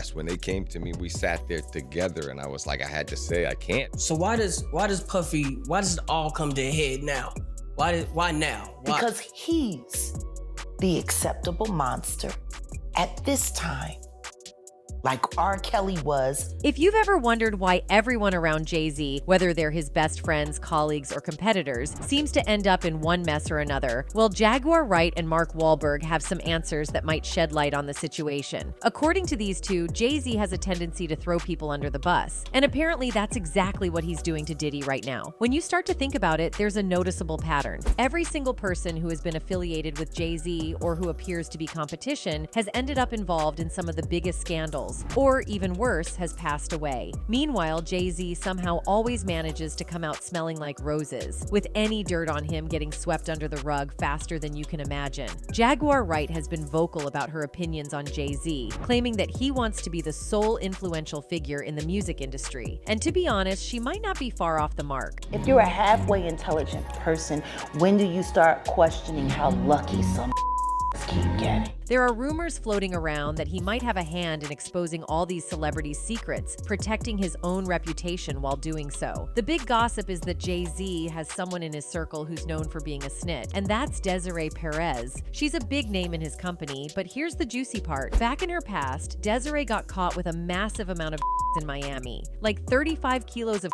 press. When they came to me, we sat there together, and I was like, I had to say, I can't. So why does it all come to a head now? Why now? Why? Because he's the acceptable monster at this time, like R. Kelly was. If you've ever wondered why everyone around Jay-Z, whether they're his best friends, colleagues, or competitors, seems to end up in one mess or another, well, Jaguar Wright and Mark Wahlberg have some answers that might shed light on the situation. According to these two, Jay-Z has a tendency to throw people under the bus, and apparently that's exactly what he's doing to Diddy right now. When you start to think about it, there's a noticeable pattern. Every single person who has been affiliated with Jay-Z or who appears to be competition has ended up involved in some of the biggest scandals, or even worse, has passed away. Meanwhile, Jay-Z somehow always manages to come out smelling like roses, with any dirt on him getting swept under the rug faster than you can imagine. Jaguar Wright has been vocal about her opinions on Jay-Z, claiming that he wants to be the sole influential figure in the music industry. And to be honest, she might not be far off the mark. If you're a halfway intelligent person, when do you start questioning how lucky some keep getting? There are rumors floating around that he might have a hand in exposing all these celebrities' secrets, protecting his own reputation while doing so. The big gossip is that Jay-Z has someone in his circle who's known for being a snitch, and that's Desiree Perez. She's a big name in his company, but here's the juicy part. Back in her past, Desiree got caught with a massive amount of in Miami, like 35 kilos of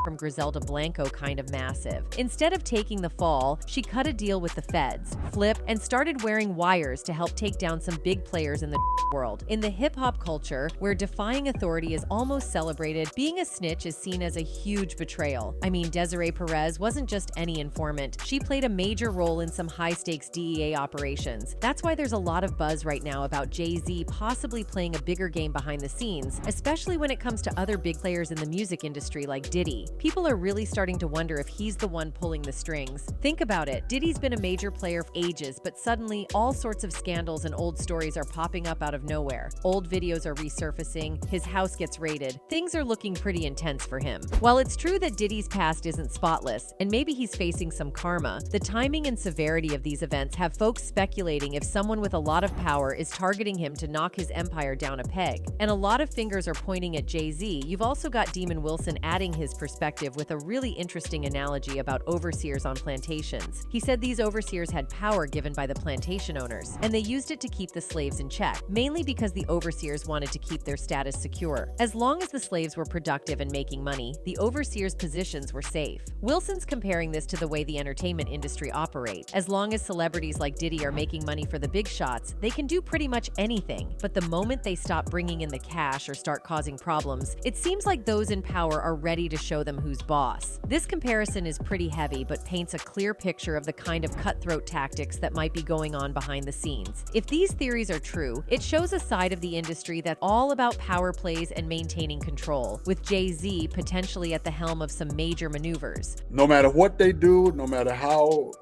from Griselda Blanco kind of massive. Instead of taking the fall, she cut a deal with the feds, flipped, and started wearing wires to help take down some big players in the world. In the hip-hop culture, where defying authority is almost celebrated, being a snitch is seen as a huge betrayal. I mean, Desiree Perez wasn't just any informant. She played a major role in some high-stakes DEA operations. That's why there's a lot of buzz right now about Jay-Z possibly playing a bigger game behind the scenes, especially when it comes to other big players in the music industry like Diddy. People are really starting to wonder if he's the one pulling the strings. Think about it. Diddy's been a major player for ages, but suddenly all sorts of scandals and old stories are popping up out of nowhere. Old videos are resurfacing, his house gets raided. Things are looking pretty intense for him. While it's true that Diddy's past isn't spotless, and maybe he's facing some karma, the timing and severity of these events have folks speculating if someone with a lot of power is targeting him to knock his empire down a peg. And a lot of fingers are pointing at Jay-Z. You've also got Demon Wilson adding his perspective with a really interesting analogy about overseers on plantations. He said these overseers had power given by the plantation owners, and they used it to keep the slaves in check, mainly because the overseers wanted to keep their status secure. As long as the slaves were productive and making money, the overseers' positions were safe. Wilson's comparing this to the way the entertainment industry operates. As long as celebrities like Diddy are making money for the big shots, they can do pretty much anything. But the moment they stop bringing in the cash or start causing problems, it seems like those in power are ready to show them who's boss. This comparison is pretty heavy, but paints a clear picture of the kind of cutthroat tactics that might be going on behind the scenes. If these theories are true, it shows a side of the industry that's all about power plays and maintaining control, with Jay-Z potentially at the helm of some major maneuvers. No matter what they do, no matter how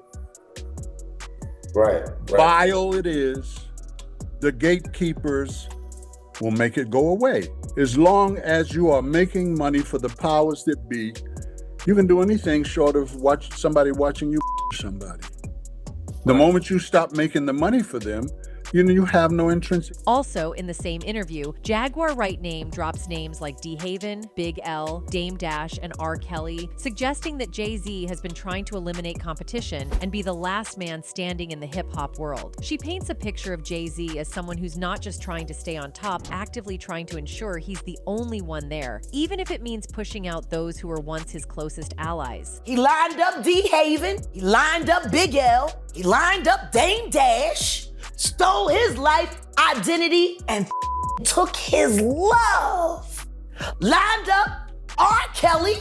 vile it is, the gatekeepers will make it go away. As long as you are making money for the powers that be, you can do anything short of somebody watching you somebody. The moment you stop making the money for them, you have no intrinsic. Also, in the same interview, Jaguar Wright drops names like DeHaven, Big L, Dame Dash, and R. Kelly, suggesting that Jay-Z has been trying to eliminate competition and be the last man standing in the hip-hop world. She paints a picture of Jay-Z as someone who's not just trying to stay on top, actively trying to ensure he's the only one there, even if it means pushing out those who were once his closest allies. He lined up DeHaven, he lined up Big L, he lined up Dame Dash, stole his life identity, and took his love. Lined up R. Kelly.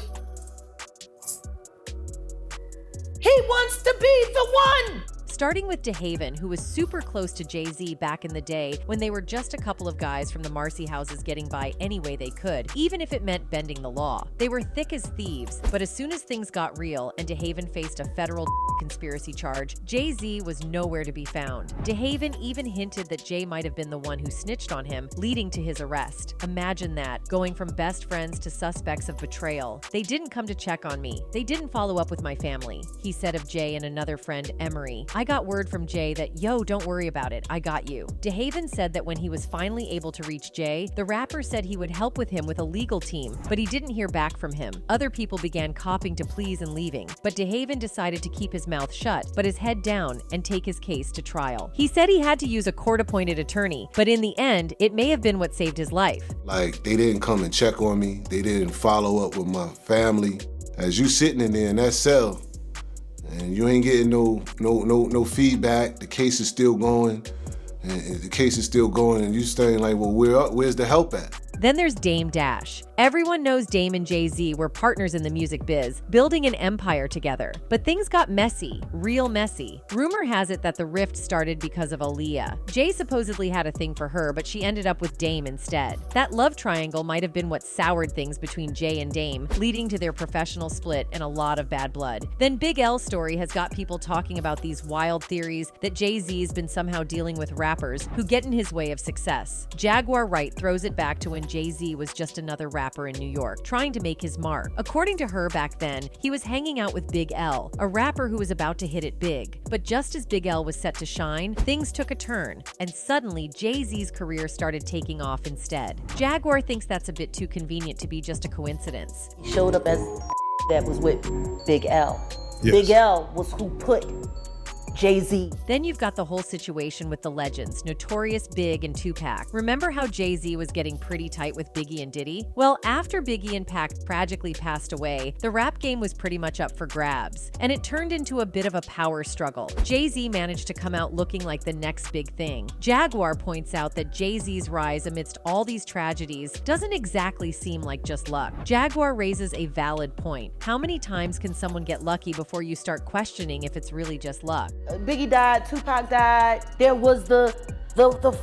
He wants to be the one. Starting with DeHaven, who was super close to Jay-Z back in the day when they were just a couple of guys from the Marcy houses getting by any way they could, even if it meant bending the law. They were thick as thieves, but as soon as things got real and DeHaven faced a federal conspiracy charge, Jay-Z was nowhere to be found. DeHaven even hinted that Jay might have been the one who snitched on him, leading to his arrest. Imagine that, going from best friends to suspects of betrayal. They didn't come to check on me. They didn't follow up with my family, he said of Jay and another friend, Emory. I got got word from Jay that, yo, don't worry about it, I got you. DeHaven said that when he was finally able to reach Jay, the rapper said he would help with him with a legal team, but he didn't hear back from him. Other people began copping to pleas and leaving, but DeHaven decided to keep his mouth shut, but his head down and take his case to trial. He said he had to use a court-appointed attorney, but in the end, it may have been what saved his life. Like, they didn't come and check on me. They didn't follow up with my family. As you sitting in there in that cell, and you ain't getting no feedback, the case is still going, and you saying like, well, where's the help at? Then there's Dame Dash. Everyone knows Dame and Jay-Z were partners in the music biz, building an empire together. But things got messy, real messy. Rumor has it that the rift started because of Aaliyah. Jay supposedly had a thing for her, but she ended up with Dame instead. That love triangle might have been what soured things between Jay and Dame, leading to their professional split and a lot of bad blood. Then Big L's story has got people talking about these wild theories that Jay-Z's been somehow dealing with rappers who get in his way of success. Jaguar Wright throws it back to when Jay-Z was just another rapper in New York, trying to make his mark. According to her back then, he was hanging out with Big L, a rapper who was about to hit it big. But just as Big L was set to shine, things took a turn, and suddenly Jay-Z's career started taking off instead. Jaguar thinks that's a bit too convenient to be just a coincidence. He showed up as that was with Big L. Yes. Big L was who put Jay-Z. Then you've got the whole situation with the legends, Notorious Big and Tupac. Remember how Jay-Z was getting pretty tight with Biggie and Diddy? Well, after Biggie and Pac tragically passed away, the rap game was pretty much up for grabs, and it turned into a bit of a power struggle. Jay-Z managed to come out looking like the next big thing. Jaguar points out that Jay-Z's rise amidst all these tragedies doesn't exactly seem like just luck. Jaguar raises a valid point. How many times can someone get lucky before you start questioning if it's really just luck? Biggie died, Tupac died. There was the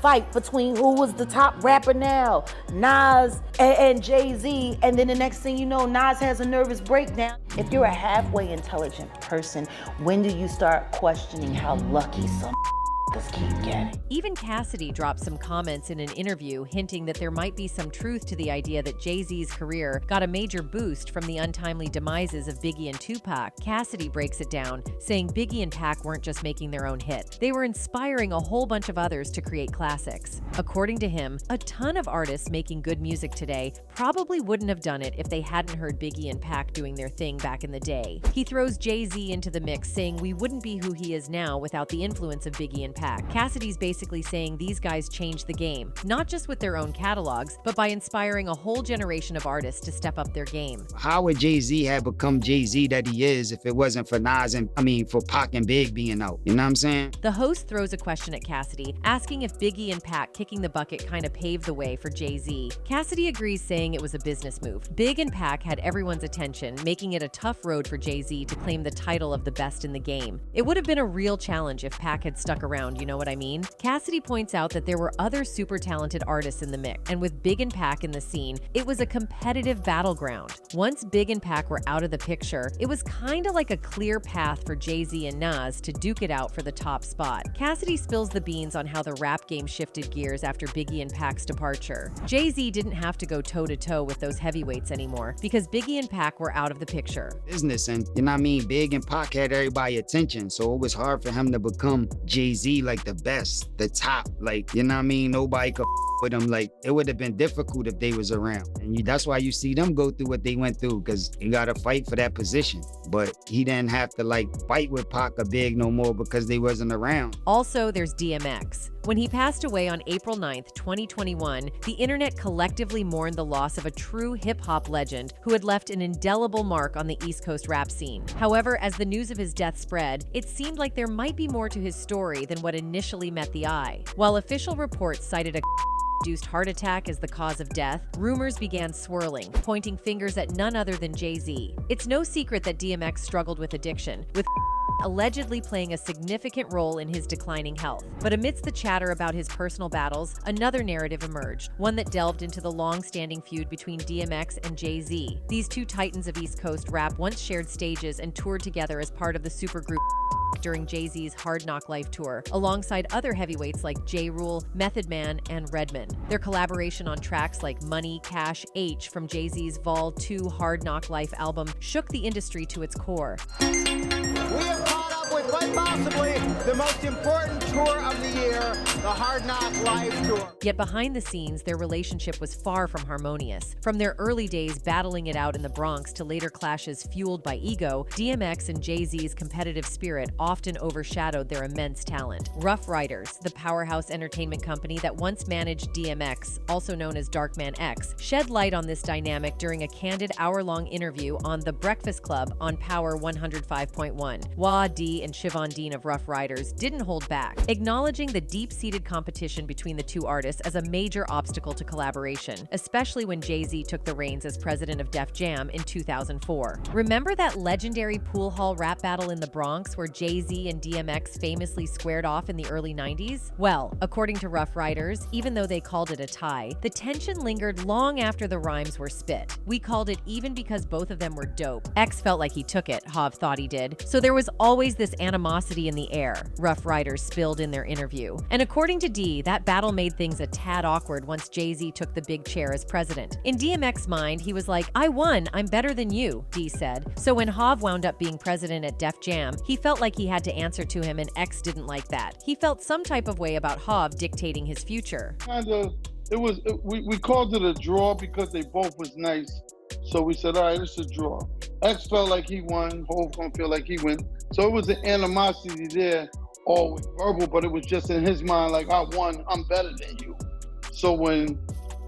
fight between who was the top rapper now, Nas and Jay-Z, and then the next thing you know, Nas has a nervous breakdown. If you're a halfway intelligent person, when do you start questioning how lucky some keep getting? Even Cassidy dropped some comments in an interview hinting that there might be some truth to the idea that Jay-Z's career got a major boost from the untimely demises of Biggie and Tupac. Cassidy breaks it down, saying Biggie and Pac weren't just making their own hit. They were inspiring a whole bunch of others to create classics. According to him, a ton of artists making good music today probably wouldn't have done it if they hadn't heard Biggie and Pac doing their thing back in the day. He throws Jay-Z into the mix, saying we wouldn't be who he is now without the influence of Biggie and Pac. Cassidy's basically saying these guys changed the game, not just with their own catalogs, but by inspiring a whole generation of artists to step up their game. How would Jay-Z have become Jay-Z that he is if it wasn't for for Pac and Big being out? You know what I'm saying? The host throws a question at Cassidy, asking if Biggie and Pac kicking the bucket kind of paved the way for Jay-Z. Cassidy agrees, saying it was a business move. Big and Pac had everyone's attention, making it a tough road for Jay-Z to claim the title of the best in the game. It would have been a real challenge if Pac had stuck around, you know what I mean? Cassidy points out that there were other super talented artists in the mix, and with Big and Pac in the scene, it was a competitive battleground. Once Big and Pac were out of the picture, it was kinda like a clear path for Jay-Z and Nas to duke it out for the top spot. Cassidy spills the beans on how the rap game shifted gears after Biggie and Pac's departure. Jay-Z didn't have to go toe-to-toe with those heavyweights anymore because Biggie and Pac were out of the picture. Business, and you know what I mean? Big and Pac had everybody's attention, so it was hard for him to become Jay-Z, like the best, the top, like, you know what I mean? Nobody could with him. Like, it would have been difficult if they was around. And that's why you see them go through what they went through, because you got to fight for that position. But he didn't have to like fight with Pac or Big no more because they wasn't around. Also, there's DMX. When he passed away on April 9th, 2021, the internet collectively mourned the loss of a true hip-hop legend who had left an indelible mark on the East Coast rap scene. However, as the news of his death spread, it seemed like there might be more to his story than what initially met the eye. While official reports cited a induced heart attack as the cause of death, rumors began swirling, pointing fingers at none other than Jay-Z. It's no secret that DMX struggled with addiction, with allegedly playing a significant role in his declining health. But amidst the chatter about his personal battles, another narrative emerged, one that delved into the long-standing feud between DMX and Jay-Z. These two titans of East Coast rap once shared stages and toured together as part of the supergroup during Jay-Z's Hard Knock Life tour, alongside other heavyweights like J. Rule, Method Man, and Redman. Their collaboration on tracks like Money, Cash, H from Jay-Z's Vol. 2 Hard Knock Life album shook the industry to its core. We are caught up with quite possibly the most important tour of the year, the Hard Knock Live Tour. Yet behind the scenes, their relationship was far from harmonious. From their early days battling it out in the Bronx to later clashes fueled by ego, DMX and Jay-Z's competitive spirit often overshadowed their immense talent. Rough Riders, the powerhouse entertainment company that once managed DMX, also known as Darkman X, shed light on this dynamic during a candid hour-long interview on The Breakfast Club on Power 105.1. Wah, D, and Siobhan Dean of Rough Riders didn't hold back, acknowledging the deep-seated competition between the two artists as a major obstacle to collaboration, especially when Jay-Z took the reins as president of Def Jam in 2004. Remember that legendary pool hall rap battle in the Bronx where Jay-Z and DMX famously squared off in the early 90s? Well, according to Rough Riders, even though they called it a tie, the tension lingered long after the rhymes were spit. We called it even because both of them were dope. X felt like he took it, Hov thought he did. So there was always this animosity in the air, Rough Riders spilled in their interview. And according to D, that battle made things a tad awkward once Jay-Z took the big chair as president. In DMX's mind, he was like, I won, I'm better than you, D said. So when Hov wound up being president at Def Jam, he felt like he had to answer to him, and X didn't like that. He felt some type of way about Hov dictating his future. We called it a draw because they both was nice. So we said, all right, it's a draw. X felt like he won, Hov gonna feel like he won. So it was an animosity there, always verbal, but it was just in his mind, like, I won, I'm better than you. So when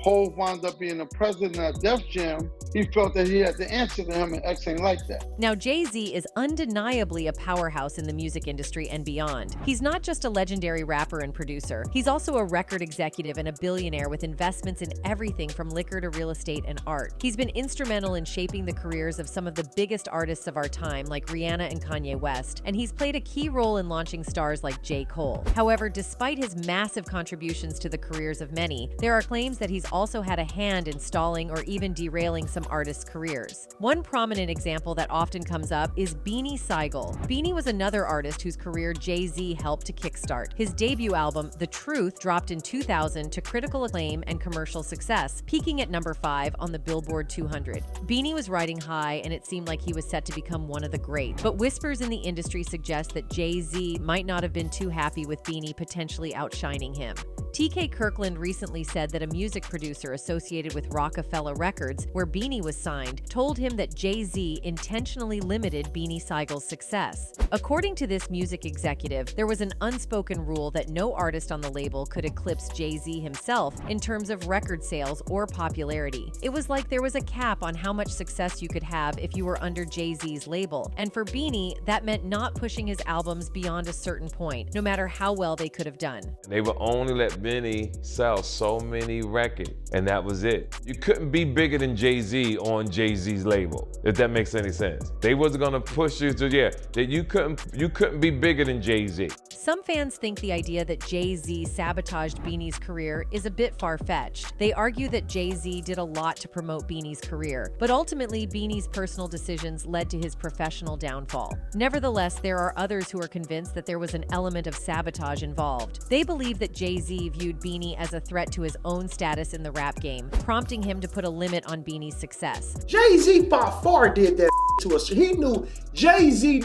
Hov wound up being the president of Def Jam, he felt that he had to answer to him, and X ain't like that. Now, Jay-Z is undeniably a powerhouse in the music industry and beyond. He's not just a legendary rapper and producer. He's also a record executive and a billionaire with investments in everything from liquor to real estate and art. He's been instrumental in shaping the careers of some of the biggest artists of our time, like Rihanna and Kanye West, and he's played a key role in launching stars like J. Cole. However, despite his massive contributions to the careers of many, there are claims that he's also had a hand in stalling or even derailing some artists' careers. One prominent example that often comes up is Beanie Sigel. Beanie was another artist whose career Jay-Z helped to kickstart. His debut album, The Truth, dropped in 2000 to critical acclaim and commercial success, peaking at number 5 on the Billboard 200. Beanie was riding high, and it seemed like he was set to become one of the greats. But whispers in the industry suggest that Jay-Z might not have been too happy with Beanie potentially outshining him. TK Kirkland recently said that a music producer associated with Rockefeller Records, where Beanie was signed, told him that Jay-Z intentionally limited Beanie Sigel's success. According to this music executive, there was an unspoken rule that no artist on the label could eclipse Jay-Z himself in terms of record sales or popularity. It was like there was a cap on how much success you could have if you were under Jay-Z's label. And for Beanie, that meant not pushing his albums beyond a certain point, no matter how well they could have done. They would only let Beanie sell so many records, and that was it. You couldn't be bigger than Jay-Z on Jay-Z's label, if that makes any sense. They wasn't gonna push you to, that you couldn't be bigger than Jay-Z. Some fans think the idea that Jay-Z sabotaged Beanie's career is a bit far-fetched. They argue that Jay-Z did a lot to promote Beanie's career, but ultimately Beanie's personal decisions led to his professional downfall. Nevertheless, there are others who are convinced that there was an element of sabotage involved. They believe that Jay-Z viewed Beanie as a threat to his own status in the rap game, prompting him to put a limit on Beanie's success. Jay-Z by far did that to us. He knew Jay-Z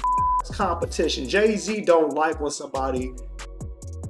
competition. Jay-Z don't like when somebody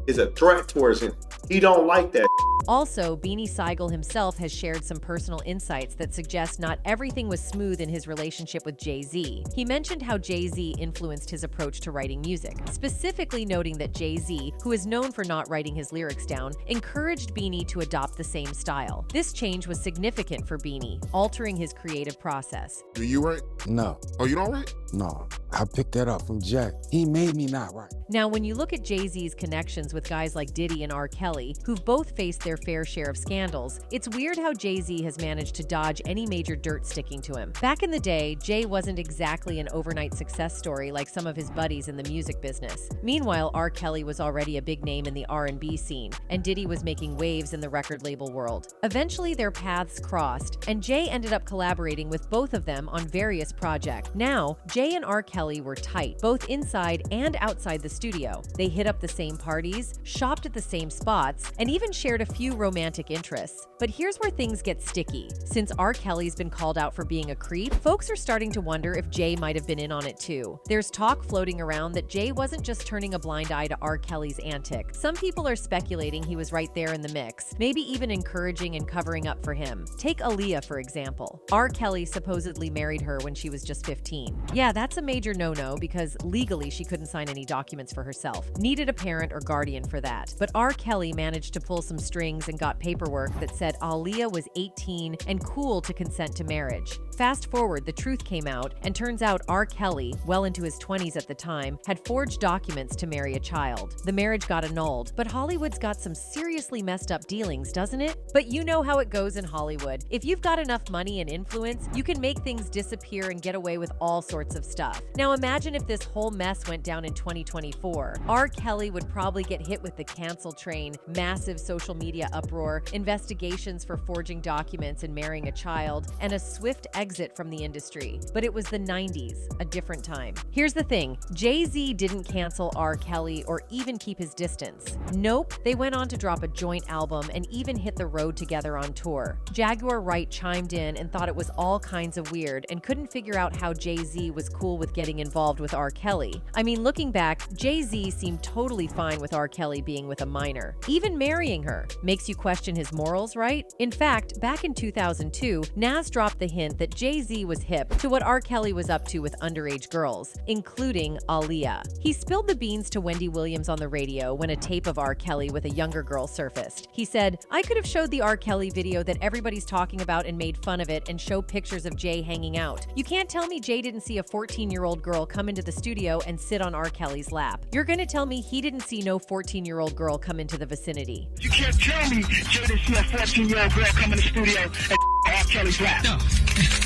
is a threat towards him. He don't like that. Also, Beanie Sigel himself has shared some personal insights that suggest not everything was smooth in his relationship with Jay-Z. He mentioned how Jay-Z influenced his approach to writing music, specifically noting that Jay-Z, who is known for not writing his lyrics down, encouraged Beanie to adopt the same style. This change was significant for Beanie, altering his creative process. Do you write? No. Oh, you don't write? No. I picked that up from Jack. He made me not write. Now, when you look at Jay-Z's connections with guys like Diddy and R. Kelly, who've both faced their fair share of scandals, it's weird how Jay-Z has managed to dodge any major dirt sticking to him. Back in the day, Jay wasn't exactly an overnight success story like some of his buddies in the music business. Meanwhile, R. Kelly was already a big name in the R&B scene, and Diddy was making waves in the record label world. Eventually, their paths crossed, and Jay ended up collaborating with both of them on various projects. Now, Jay and R. Kelly Kelly were tight, both inside and outside the studio. They hit up the same parties, shopped at the same spots, and even shared a few romantic interests. But here's where things get sticky. Since R. Kelly's been called out for being a creep, folks are starting to wonder if Jay might have been in on it too. There's talk floating around that Jay wasn't just turning a blind eye to R. Kelly's antics. Some people are speculating he was right there in the mix, maybe even encouraging and covering up for him. Take Aaliyah, for example. R. Kelly supposedly married her when she was just 15. Yeah, that's a major no-no because legally she couldn't sign any documents for herself. Needed a parent or guardian for that. But R. Kelly managed to pull some strings and got paperwork that said Aaliyah was 18 and cool to consent to marriage. Fast forward, the truth came out, and turns out R. Kelly, well into his 20s at the time, had forged documents to marry a child. The marriage got annulled, but Hollywood's got some seriously messed up dealings, doesn't it? But you know how it goes in Hollywood. If you've got enough money and influence, you can make things disappear and get away with all sorts of stuff. Now imagine if this whole mess went down in 2024. R. Kelly would probably get hit with the cancel train, massive social media uproar, investigations for forging documents and marrying a child, and a swift exit from the industry. But it was the 90s, a different time. Here's the thing, Jay-Z didn't cancel R. Kelly or even keep his distance. Nope, they went on to drop a joint album and even hit the road together on tour. Jaguar Wright chimed in and thought it was all kinds of weird and couldn't figure out how Jay-Z was cool with getting involved with R. Kelly. I mean, looking back, Jay-Z seemed totally fine with R. Kelly being with a minor. Even marrying her makes you question his morals, right? In fact, back in 2002, Nas dropped the hint that Jay-Z was hip to what R. Kelly was up to with underage girls, including Aaliyah. He spilled the beans to Wendy Williams on the radio when a tape of R. Kelly with a younger girl surfaced. He said, "I could have showed the R. Kelly video that everybody's talking about and made fun of it and show pictures of Jay hanging out. You can't tell me Jay didn't see a 14-year-old girl come into the studio and sit on R. Kelly's lap. You're gonna tell me he didn't see no 14-year-old girl come into the vicinity." You can't tell me Jay didn't see a 14-year-old girl come in the studio and R. Kelly's lap. No.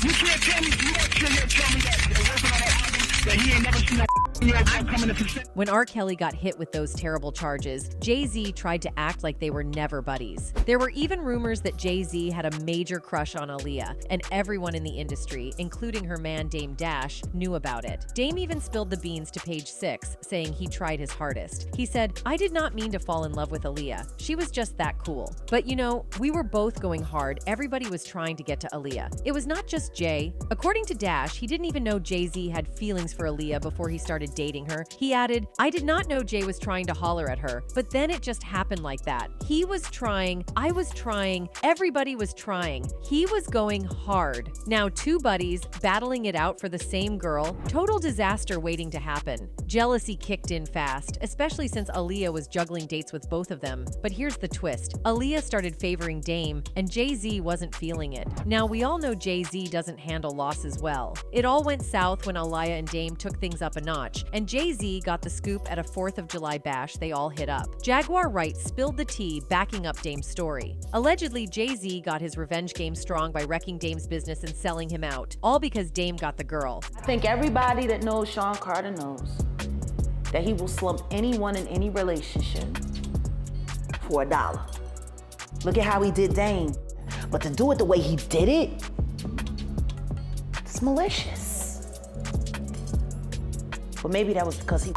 You can't tell me, you don't tell me that they're working on that album, that he ain't never seen a When R. Kelly got hit with those terrible charges, Jay-Z tried to act like they were never buddies. There were even rumors that Jay-Z had a major crush on Aaliyah, and everyone in the industry, including her man Dame Dash, knew about it. Dame even spilled the beans to Page 6, saying he tried his hardest. He said, "I did not mean to fall in love with Aaliyah. She was just that cool. But you know, we were both going hard. Everybody was trying to get to Aaliyah. It was not just Jay." According to Dash, he didn't even know Jay-Z had feelings for Aaliyah before he started dating her. He added, "I did not know Jay was trying to holler at her, but then it just happened like that. He was trying, I was trying, everybody was trying. He was going hard." Now, two buddies battling it out for the same girl, total disaster waiting to happen. Jealousy kicked in fast, especially since Aaliyah was juggling dates with both of them. But here's the twist. Aaliyah started favoring Dame, and Jay-Z wasn't feeling it. Now, we all know Jay-Z doesn't handle losses well. It all went south when Aaliyah and Dame took things up a notch, and Jay-Z got the scoop at a 4th of July bash they all hit up. Jaguar Wright spilled the tea, backing up Dame's story. Allegedly, Jay-Z got his revenge game strong by wrecking Dame's business and selling him out, all because Dame got the girl. I think everybody that knows Sean Carter knows that he will slump anyone in any relationship for $1. Look at how he did Dame. But to do it the way he did it, it's malicious. But maybe that was because he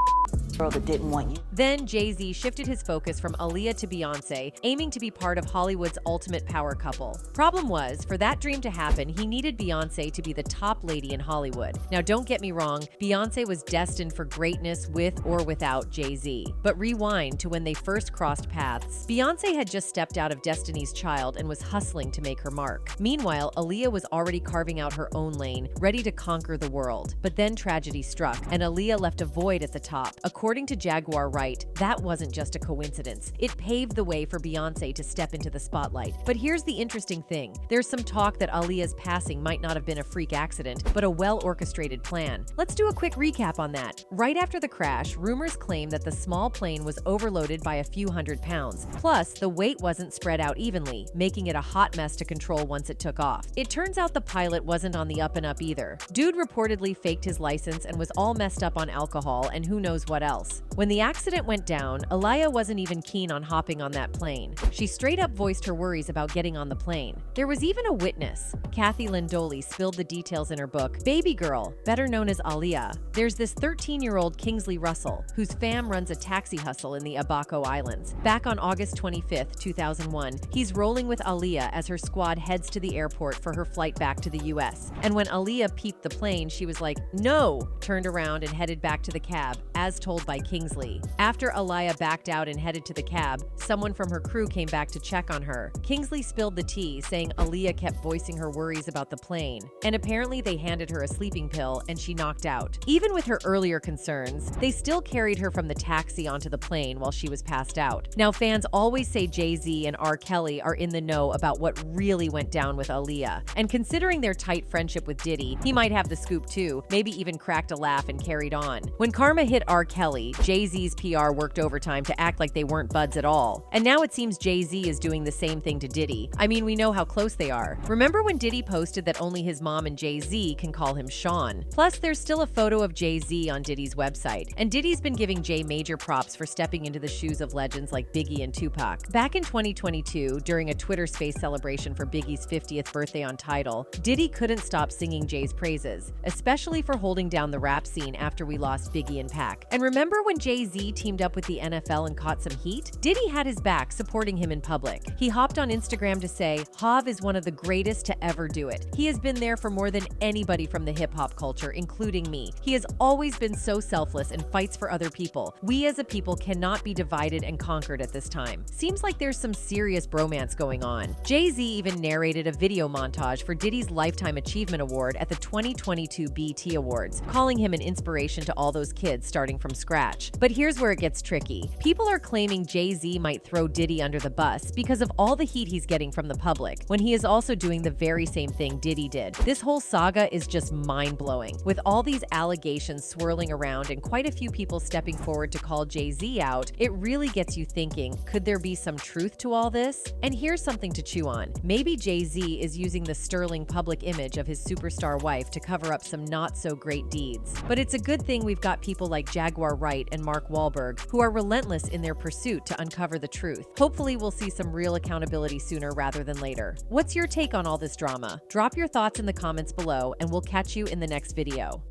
girl that didn't want you. Then Jay-Z shifted his focus from Aaliyah to Beyonce, aiming to be part of Hollywood's ultimate power couple. Problem was, for that dream to happen, he needed Beyonce to be the top lady in Hollywood. Now don't get me wrong, Beyonce was destined for greatness with or without Jay-Z. But rewind to when they first crossed paths. Beyonce had just stepped out of Destiny's Child and was hustling to make her mark. Meanwhile, Aaliyah was already carving out her own lane, ready to conquer the world. But then tragedy struck, and Aaliyah left a void at the top. According to Jaguar Wright, that wasn't just a coincidence. It paved the way for Beyonce to step into the spotlight. But here's the interesting thing. There's some talk that Aaliyah's passing might not have been a freak accident, but a well-orchestrated plan. Let's do a quick recap on that. Right after the crash, rumors claim that the small plane was overloaded by a few hundred pounds. Plus, the weight wasn't spread out evenly, making it a hot mess to control once it took off. It turns out the pilot wasn't on the up and up either. Dude reportedly faked his license and was all messed up on alcohol and who knows what else. When the accident incident went down, Aaliyah wasn't even keen on hopping on that plane. She straight up voiced her worries about getting on the plane. There was even a witness. Kathy Lindoli spilled the details in her book, Baby Girl, better known as Aaliyah. There's this 13-year-old Kingsley Russell, whose fam runs a taxi hustle in the Abaco Islands. Back on August 25th, 2001, he's rolling with Aaliyah as her squad heads to the airport for her flight back to the US. And when Aaliyah peeped the plane, she was like, no, turned around and headed back to the cab, as told by Kingsley. After Aaliyah backed out and headed to the cab, someone from her crew came back to check on her. Kingsley spilled the tea, saying Aaliyah kept voicing her worries about the plane, and apparently they handed her a sleeping pill and she knocked out. Even with her earlier concerns, they still carried her from the taxi onto the plane while she was passed out. Now, fans always say Jay-Z and R. Kelly are in the know about what really went down with Aaliyah, and considering their tight friendship with Diddy, he might have the scoop too, maybe even cracked a laugh and carried on. When karma hit R. Kelly, Jay-Z's PR worked overtime to act like they weren't buds at all. And now it seems Jay-Z is doing the same thing to Diddy. I mean, we know how close they are. Remember when Diddy posted that only his mom and Jay-Z can call him Sean? Plus, there's still a photo of Jay-Z on Diddy's website, and Diddy's been giving Jay major props for stepping into the shoes of legends like Biggie and Tupac. Back in 2022, during a Twitter Space celebration for Biggie's 50th birthday on Tidal, Diddy couldn't stop singing Jay's praises, especially for holding down the rap scene after we lost Biggie and Pac. And remember when Jay-Z teamed up with the NFL and caught some heat? Diddy had his back, supporting him in public. He hopped on Instagram to say, Hav is one of the greatest to ever do it. He has been there for more than anybody from the hip-hop culture, including me. He has always been so selfless and fights for other people. We as a people cannot be divided and conquered at this time. Seems like there's some serious bromance going on. Jay-Z even narrated a video montage for Diddy's Lifetime Achievement Award at the 2022 BET Awards, calling him an inspiration to all those kids starting from scratch. But here's where it gets tricky. People are claiming Jay-Z might throw Diddy under the bus because of all the heat he's getting from the public, when he is also doing the very same thing Diddy did. This whole saga is just mind-blowing. With all these allegations swirling around and quite a few people stepping forward to call Jay-Z out, it really gets you thinking, could there be some truth to all this? And here's something to chew on. Maybe Jay-Z is using the sterling public image of his superstar wife to cover up some not-so-great deeds. But it's a good thing we've got people like Jaguar Wright and Mark Wahlberg who are relentless in their pursuit to uncover the truth. Hopefully we'll see some real accountability sooner rather than later. What's your take on all this drama? Drop your thoughts in the comments below, and we'll catch you in the next video.